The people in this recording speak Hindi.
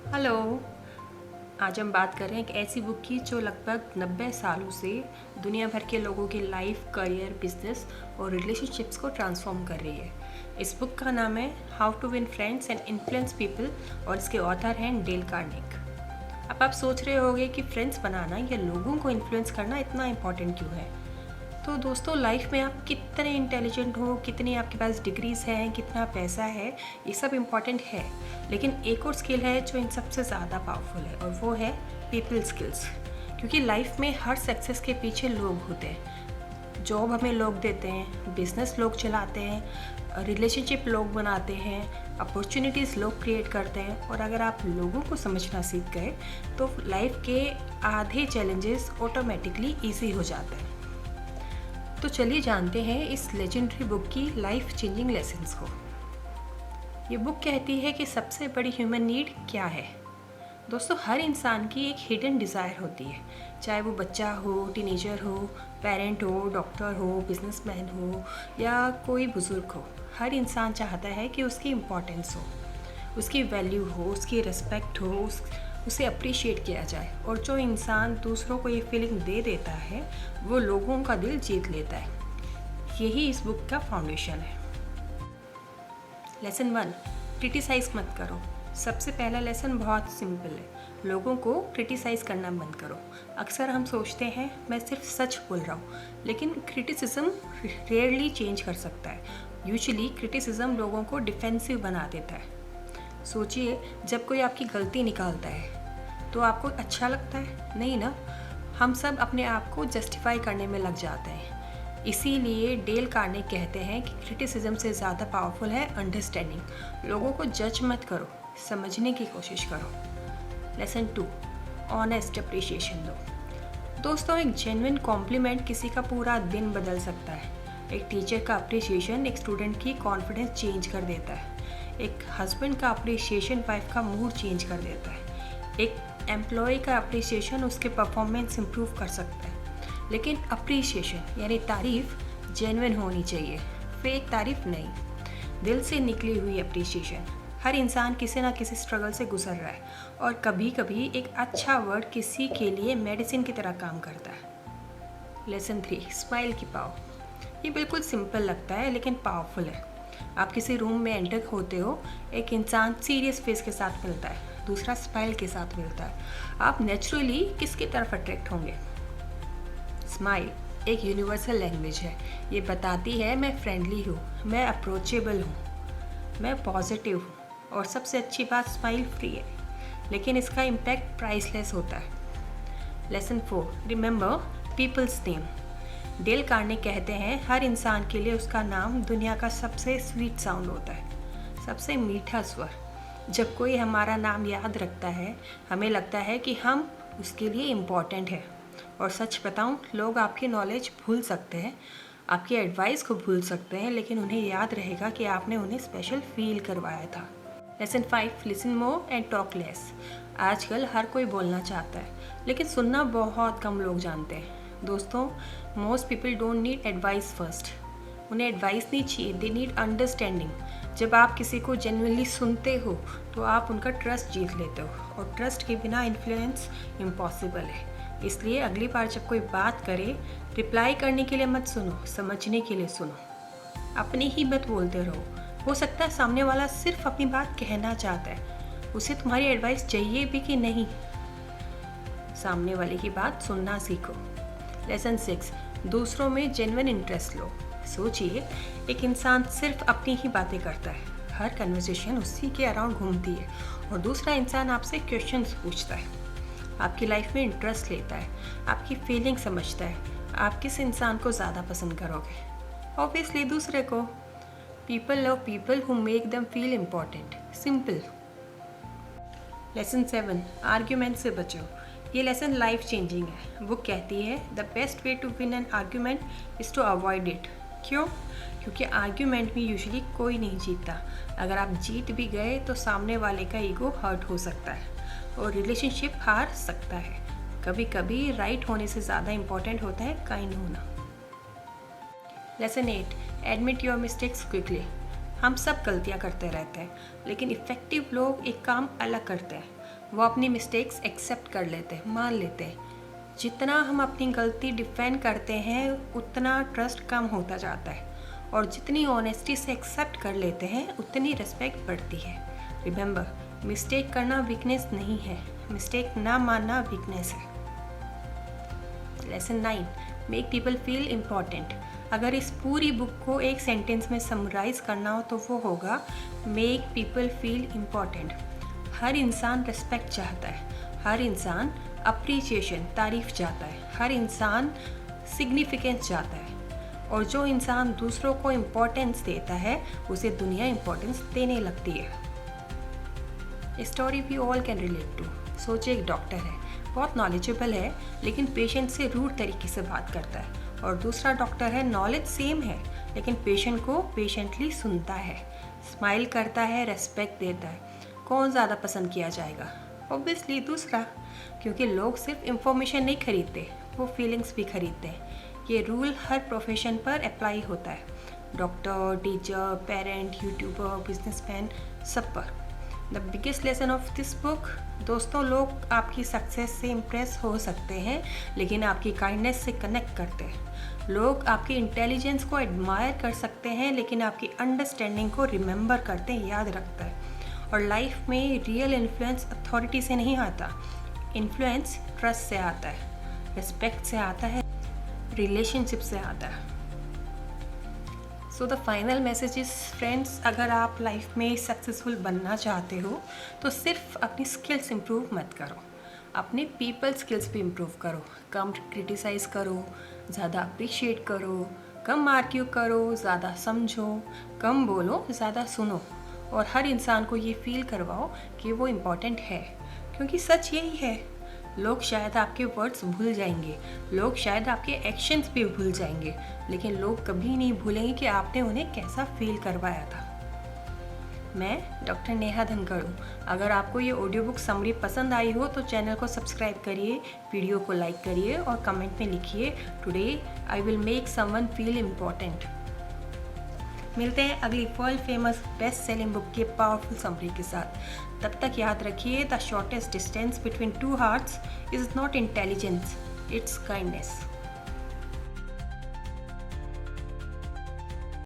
हेलो। आज हम बात कर रहे हैं एक ऐसी बुक की जो लगभग 90 सालों से दुनिया भर के लोगों की लाइफ, करियर, बिजनेस और रिलेशनशिप्स को ट्रांसफॉर्म कर रही है। इस बुक का नाम है how to win friends and influence people और इसके ऑथर हैं डेल कार्नेगी। अब आप सोच रहे होंगे कि फ्रेंड्स बनाना या लोगों को इन्फ्लुएंस करना इतना इम्पॉर्टेंट क्यों है। तो दोस्तों, लाइफ में आप कितने इंटेलिजेंट हो, कितनी आपके पास डिग्रीज हैं, कितना पैसा है, ये सब इम्पॉर्टेंट है। लेकिन एक और स्किल है जो इन सबसे ज़्यादा पावरफुल है और वो है पीपल स्किल्स। क्योंकि लाइफ में हर सक्सेस के पीछे लोग होते हैं। जॉब हमें लोग देते हैं, बिजनेस लोग चलाते हैं, रिलेशनशिप लोग बनाते हैं, अपॉर्चुनिटीज़ लोग क्रिएट करते हैं। और अगर आप लोगों को समझना सीख गए तो लाइफ के आधे चैलेंजेस ऑटोमेटिकली ईजी हो जाते हैं। तो चलिए जानते हैं इस लेजेंडरी बुक की लाइफ चेंजिंग लेसन्स को। ये बुक कहती है कि सबसे बड़ी ह्यूमन नीड क्या है। दोस्तों, हर इंसान की एक हिडन डिज़ायर होती है, चाहे वो बच्चा हो, टीनेजर हो, पेरेंट हो, डॉक्टर हो, बिजनेसमैन हो या कोई बुज़ुर्ग हो। हर इंसान चाहता है कि उसकी इम्पोर्टेंस हो, उसकी वैल्यू हो, उसकी रिस्पेक्ट हो, उसे अप्रिशिएट किया जाए। और जो इंसान दूसरों को ये फीलिंग दे देता है वो लोगों का दिल जीत लेता है। यही इस बुक का फाउंडेशन है। लेसन 1, क्रिटिसाइज़ मत करो। सबसे पहला लेसन बहुत सिंपल है, लोगों को क्रिटिसाइज़ करना बंद करो। अक्सर हम सोचते हैं मैं सिर्फ सच बोल रहा हूँ, लेकिन क्रिटिसिज्म रेयरली चेंज कर सकता है। यूजुअली क्रिटिसिज्म लोगों को डिफेंसिव बना देता है। सोचिए, जब कोई आपकी गलती निकालता है तो आपको अच्छा लगता है? नहीं ना। हम सब अपने आप को जस्टिफाई करने में लग जाते हैं। इसीलिए डेल कार्नेगी कहते हैं कि क्रिटिसिज्म से ज़्यादा पावरफुल है अंडरस्टैंडिंग। लोगों को जज मत करो, समझने की कोशिश करो। लेसन 2, ऑनेस्ट अप्रिशिएशन दो। दोस्तों, एक जेन्युइन कॉम्प्लीमेंट किसी का पूरा दिन बदल सकता है। एक टीचर का अप्रिशिएशन एक स्टूडेंट की कॉन्फिडेंस चेंज कर देता है। एक हस्बैंड का अप्रिशिएशन वाइफ का मूड चेंज कर देता है। एक एम्प्लॉय का अप्रिशिएशन उसके परफॉर्मेंस इम्प्रूव कर सकता है। लेकिन अप्रिशिएशन यानी तारीफ जेन्युइन होनी चाहिए, फेक तारीफ नहीं। दिल से निकली हुई अप्रिशिएशन। हर इंसान किसी ना किसी स्ट्रगल से गुजर रहा है और कभी कभी एक अच्छा वर्ड किसी के लिए मेडिसिन की तरह काम करता है। लेसन 3, स्माइल की पावर। ये बिल्कुल सिंपल लगता है लेकिन पावरफुल है। आप किसी रूम में एंटर होते हो, एक इंसान सीरियस फेस के साथ मिलता है, दूसरा स्माइल के साथ मिलता है। आप नेचुरली किसकी तरफ अट्रैक्ट होंगे? स्माइल एक यूनिवर्सल लैंग्वेज है। ये बताती है मैं फ्रेंडली हूँ, मैं अप्रोचेबल हूँ, मैं पॉजिटिव हूँ। और सबसे अच्छी बात, स्माइल फ्री है लेकिन इसका इम्पैक्ट प्राइसलेस होता है। Lesson 4, remember people's name. Dale Carnegie कहते हैं हर इंसान के लिए उसका नाम दुनिया का सबसे स्वीट साउंड होता है, सबसे मीठा स्वर। जब कोई हमारा नाम याद रखता है हमें लगता है कि हम उसके लिए इम्पॉर्टेंट है। और सच बताऊं, लोग आपकी नॉलेज भूल सकते हैं, आपकी एडवाइस को भूल सकते हैं, लेकिन उन्हें याद रहेगा कि आपने उन्हें स्पेशल फील करवाया था। Lesson 5, listen more and talk less. आजकल हर कोई बोलना चाहता है लेकिन सुनना बहुत कम लोग जानते हैं। दोस्तों, most people don't need advice first. उन्हें एडवाइस नहीं चाहिए, दे नीड अंडरस्टैंडिंग। जब आप किसी को जेन्युइनली सुनते हो तो आप उनका ट्रस्ट जीत लेते हो, और ट्रस्ट के बिना इन्फ्लुएंस इम्पॉसिबल है। इसलिए अगली बार जब कोई बात करे, रिप्लाई करने के लिए मत सुनो, समझने के लिए सुनो। अपनी ही बात बोलते रहो। हो सकता है सामने वाला सिर्फ अपनी बात कहना चाहता है, उसे तुम्हारी एडवाइस चाहिए भी कि नहीं। सामने वाले की बात सुनना सीखो। लेसन 6, दूसरों में जेन्युइन इंटरेस्ट लो। सोचिए, एक इंसान सिर्फ अपनी ही बातें करता है, हर कन्वर्सेशन उसी के अराउंड घूमती है, और दूसरा इंसान आपसे क्वेश्चंस पूछता है, आपकी लाइफ में इंटरेस्ट लेता है, आपकी फीलिंग समझता है। आप किस इंसान को ज़्यादा पसंद करोगे? ऑब्वियसली दूसरे को। People love people who make them feel important. Simple. Lesson 7, argument से बचो। ये लेसन लाइफ चेंजिंग है। बुक कहती है the best way to win an argument is to avoid it. क्यों? क्योंकि आर्ग्यूमेंट में यूजुअली कोई नहीं जीतता। अगर आप जीत भी गए तो सामने वाले का ईगो हर्ट हो सकता है और रिलेशनशिप हार सकता है। कभी कभी राइट होने से ज़्यादा इम्पॉर्टेंट होता है काइंड होना। Lesson 8, admit your mistakes quickly. हम सब गलतियाँ करते रहते हैं, लेकिन इफ़ेक्टिव लोग एक काम अलग करते हैं। वो अपनी मिस्टेक्स एक्सेप्ट कर लेते हैं, मान लेते हैं। जितना हम अपनी गलती डिफेंड करते हैं उतना ट्रस्ट कम होता जाता है, और जितनी ऑनेस्टी से एक्सेप्ट कर लेते हैं उतनी रिस्पेक्ट बढ़ती है। रिमेंबर, मिस्टेक करना वीकनेस नहीं है, मिस्टेक ना मानना वीकनेस है। Lesson 9, make people feel important. अगर इस पूरी बुक को एक सेंटेंस में समराइज करना हो तो वो होगा मेक पीपल फील इम्पॉर्टेंट। हर इंसान रिस्पेक्ट चाहता है, हर इंसान अप्रिसिएशन, तारीफ चाहता है, हर इंसान सिग्निफिकेंस चाहता है, और जो इंसान दूसरों को इम्पोर्टेंस देता है उसे दुनिया इम्पोर्टेंस देने लगती है। Story we all can relate to. सोचिए, एक डॉक्टर है, बहुत नॉलेजेबल है, लेकिन पेशेंट से रूड तरीके से बात करता है, और दूसरा डॉक्टर है, नॉलेज सेम है लेकिन पेशेंट को पेशेंटली सुनता है, स्माइल करता है, रेस्पेक्ट देता है। कौन ज़्यादा पसंद किया जाएगा? ऑब्वियसली दूसरा, क्योंकि लोग सिर्फ इंफॉर्मेशन नहीं खरीदते, वो फीलिंग्स भी खरीदते हैं। ये रूल हर प्रोफेशन पर अप्लाई होता है, doctor, teacher, parent, YouTuber, businessman, सब पर। The biggest lesson of this book, दोस्तों, लोग आपकी सक्सेस से इम्प्रेस हो सकते हैं लेकिन आपकी काइंडनेस से कनेक्ट करते हैं। लोग आपकी इंटेलिजेंस को एडमायर कर सकते हैं लेकिन आपकी अंडरस्टैंडिंग को रिमेंबर करते हैं, याद रखता है। और लाइफ में रियल इन्फ्लुएंस अथॉरिटी से नहीं आता, इन्फ्लुएंस ट्रस्ट से आता है, रिस्पेक्ट से आता है, रिलेशनशिप से आता है। So the final message is friends, अगर आप लाइफ में सक्सेसफुल बनना चाहते हो तो सिर्फ अपनी स्किल्स इम्प्रूव मत करो, अपने पीपल स्किल्स भी इम्प्रूव करो। कम क्रिटिसाइज़ करो, ज़्यादा अप्रिशिएट करो, कम आर्ग्यू करो, ज़्यादा समझो, कम बोलो, ज़्यादा सुनो, और हर इंसान को ये फील करवाओ कि वो इम्पॉर्टेंट है, क्योंकि सच यही है। लोग शायद आपके वर्ड्स भूल जाएंगे, लोग शायद आपके एक्शंस भी भूल जाएंगे, लेकिन लोग कभी नहीं भूलेंगे कि आपने उन्हें कैसा फील करवाया था। मैं डॉक्टर नेहा धनखड़ हूँ। अगर आपको ये ऑडियो बुक समरी पसंद आई हो तो चैनल को सब्सक्राइब करिए, वीडियो को लाइक करिए और कमेंट में लिखिए, today I will make someone feel important. मिलते हैं अगली world famous best selling book के पावरफुल समरी के साथ। तब तक याद रखिए, the shortest distance between two hearts is not intelligence, it's kindness.